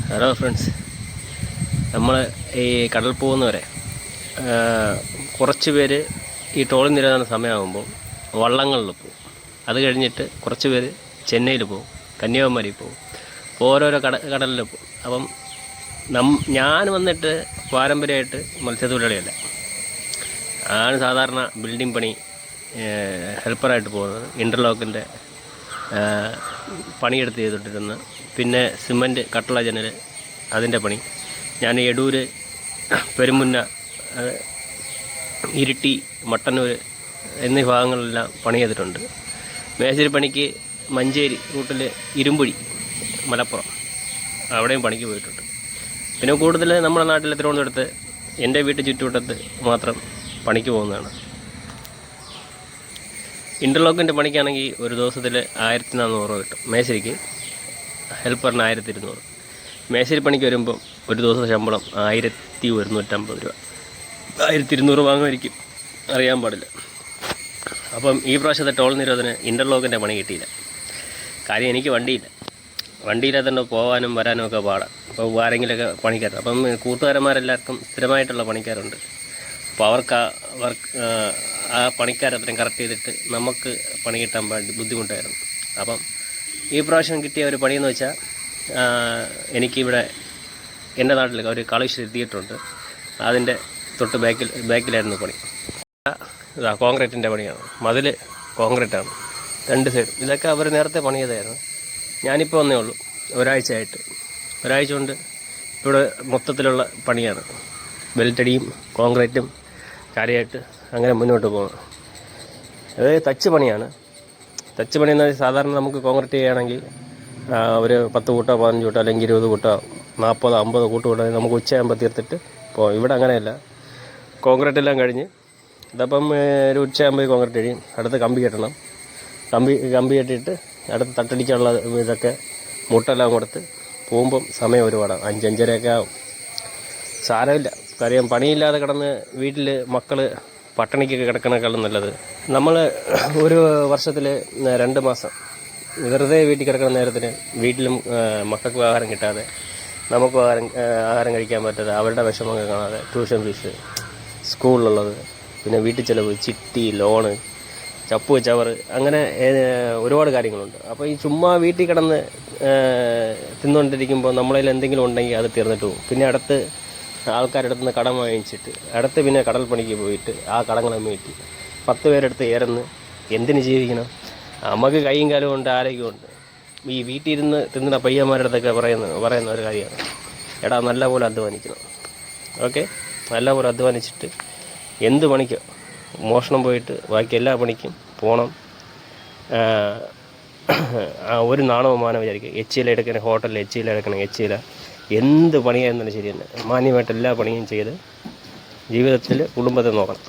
Hello friends, നമ്മൾ ഈ കടൽ പോകുന്നവരെ കുറച്ച് പേര് ഈ ട്രോളിംഗ് നിരോധന സമയമാകുമ്പോൾ വള്ളങ്ങളിൽ പോകും. അത് കഴിഞ്ഞിട്ട് കുറച്ച് പേര് ചെന്നൈയിൽ പോകും, കന്യാകുമാരി പോകും, ഓരോരോ കടലിൽ പോകും. അപ്പം ഞാൻ വന്നിട്ട് പാരമ്പര്യമായിട്ട് മത്സ്യത്തൊഴിലാളിയല്ല. ആണ് സാധാരണ ബിൽഡിംഗ് പണി ഹെൽപ്പറായിട്ട് പോകുന്നത്. ഇൻ്റർലോക്കിൻ്റെ പണിയെടുത്ത് ചെയ്തിട്ടിരുന്ന്, പിന്നെ സിമൻറ്റ് കട്ടള ജനൽ അതിൻ്റെ പണി. ഞാൻ എടൂർ, പെരുമുന്ന, ഇരിട്ടി, മട്ടന്നൂർ എന്നീ ഭാഗങ്ങളിലെല്ലാം പണി ചെയ്തിട്ടുണ്ട്. മേശരി പണിക്ക് മഞ്ചേരി റൂട്ടിൽ ഇരുമ്പുഴി, മലപ്പുറം, അവിടെയും പണിക്ക് പോയിട്ടുണ്ട്. പിന്നെ കൂടുതൽ നമ്മുടെ നാട്ടിൽ തിരുവനന്തപുരത്ത് എൻ്റെ വീട്ടു ചുറ്റുവട്ടത്ത് മാത്രം പണിക്ക് പോകുന്നതാണ്. ഇൻ്റർലോക്കിൻ്റെ പണിക്കാണെങ്കിൽ ഒരു ദിവസത്തിൽ 1400 രൂപ കിട്ടും. മേശരിക്ക് ഹെൽപ്പറിന് 1200. മേശരി പണിക്ക് വരുമ്പം ഒരു ദിവസത്തെ ശമ്പളം 1150 രൂപ, 1200 വാങ്ങുമായിരിക്കും, അറിയാൻ പാടില്ല. അപ്പം ഈ പ്രാവശ്യത്തെ ടോൾ നിരോധന ഇൻ്റർലോക്കിൻ്റെ പണി കിട്ടിയില്ല. കാര്യം എനിക്ക് വണ്ടിയില്ലാത്തതുകൊണ്ട് പോകാനും വരാനും ഒക്കെ പാടാം. അപ്പോൾ ആരെങ്കിലുമൊക്കെ പണിക്കാരുണ്ട്. അപ്പം കൂട്ടുകാരന്മാരെല്ലാവർക്കും സ്ഥിരമായിട്ടുള്ള പണിക്കാരുണ്ട്. അപ്പോൾ അവർക്ക് ആ പണിക്കാരത്രയും കറക്റ്റ് ചെയ്തിട്ട് നമുക്ക് പണി കിട്ടാൻ വേണ്ടി ബുദ്ധിമുട്ടായിരുന്നു. അപ്പം ഈ പ്രാവശ്യം കിട്ടിയ ഒരു പണിയെന്ന് വെച്ചാൽ, എനിക്കിവിടെ എൻ്റെ നാട്ടിൽ ഒരു കാളേശ്വരി തിയേറ്ററുണ്ട്. അതിൻ്റെ തൊട്ട് ബാക്കിലായിരുന്നു പണി. ഇതാ കോൺക്രീറ്റിൻ്റെ പണിയാണ്. മതിൽ കോൺക്രീറ്റാണ്, 2 സൈഡും. ഇതൊക്കെ അവർ നേരത്തെ പണി ചെയ്തായിരുന്നു. ഞാനിപ്പോൾ വന്നേ ഉള്ളൂ, ഒരാഴ്ച കൊണ്ട് ഇവിടെ മൊത്തത്തിലുള്ള പണിയാണ്. ബെൽറ്റടിയും കോൺക്രീറ്റും കാര്യമായിട്ട് അങ്ങനെ മുന്നോട്ട് പോകുന്നു. അത് തച്ച് പണിയാണ്. തച്ച് പണി എന്നാൽ സാധാരണ നമുക്ക് കോൺക്രീറ്റ് ചെയ്യുകയാണെങ്കിൽ ഒരു 10 കൂട്ടോ 15 കൂട്ടോ അല്ലെങ്കിൽ 20 കൂട്ടോ 40 50 കൂട്ട് കൂട്ടാണെങ്കിൽ നമുക്ക് ഉച്ചയാകുമ്പോൾ തീർത്തിട്ട് പോകാം. ഇവിടെ അങ്ങനെയല്ല. കോൺക്രീറ്റ് എല്ലാം കഴിഞ്ഞ് ഇതപ്പം ഒരു ഉച്ചയാകുമ്പോൾ കോൺക്രീറ്റ് കഴിയും. അടുത്ത് കമ്പി കെട്ടണം. കമ്പി കെട്ടിയിട്ട് അടുത്ത് തട്ടടിക്കാനുള്ള ഇതൊക്കെ മുട്ടെല്ലാം കൊടുത്ത് പോകുമ്പം സമയം ഒരുപാടാണ്. 5-5:30 ആവും. സാരമില്ല, കാര്യം പണിയില്ലാതെ കിടന്ന് വീട്ടിൽ മക്കൾ പട്ടിണിക്കൊക്കെ കിടക്കണേക്കാളും നല്ലത്. നമ്മൾ ഒരു വർഷത്തിൽ 2 മാസം വെറുതെ വീട്ടിൽ കിടക്കുന്ന നേരത്തിന് വീട്ടിലും മക്കൾക്ക് ആഹാരം കിട്ടാതെ, നമുക്ക് ആഹാരം കഴിക്കാൻ പറ്റാതെ, അവരുടെ വിഷമങ്ങൾ കാണാതെ, ട്യൂഷൻ ഫീസ്, സ്കൂളിലുള്ളത്, പിന്നെ വീട്ടിൽ ചിലവ്, ചിട്ടി, ലോണ്, ചപ്പ് ചവറ്, അങ്ങനെ ഒരുപാട് കാര്യങ്ങളുണ്ട്. അപ്പോൾ ഈ ചുമ്മാ വീട്ടിൽ കിടന്ന് തിന്നുകൊണ്ടിരിക്കുമ്പോൾ നമ്മളതിൽ എന്തെങ്കിലും ഉണ്ടെങ്കിൽ അത് തീർന്നിട്ട് പോകും. പിന്നെ അടുത്ത് ആൾക്കാരുടെ അടുത്ത് നിന്ന് കടം വാങ്ങിച്ചിട്ട് അടുത്ത് പിന്നെ കടൽ പണിക്ക് പോയിട്ട് ആ കടങ്ങളെ മീറ്റി 10 പേരെടുത്ത് ഏറന്ന് എന്തിന് ജീവിക്കണം? നമുക്ക് കൈയും കാലും ഉണ്ട്, ആരോഗ്യമുണ്ട്. ഈ വീട്ടിൽ ഇരുന്ന് തിന്നുന്ന പയ്യന്മാരുടെ അടുത്തൊക്കെ പറയുന്ന ഒരു കാര്യമാണ്, എടാ നല്ലപോലെ അധ്വാനിക്കണം. ഓക്കെ, നല്ലപോലെ അധ്വാനിച്ചിട്ട് എന്ത് പണിക്കോ, മോഷണം പോയിട്ട് ബാക്കി എല്ലാ പണിക്കും പോകണം. ഒരു നാണവും മാനം വിചാരിക്കുക. എച്ചില എടുക്കണം, ഹോട്ടലിൽ എച്ചില എടുക്കണം, എച്ചില എന്ത് പണിയായിരുന്നാലും ശരി തന്നെ മാന്യമായിട്ട് എല്ലാ പണിയും ചെയ്ത് ജീവിതത്തിൽ കുടുംബത്തെ നോക്കണം.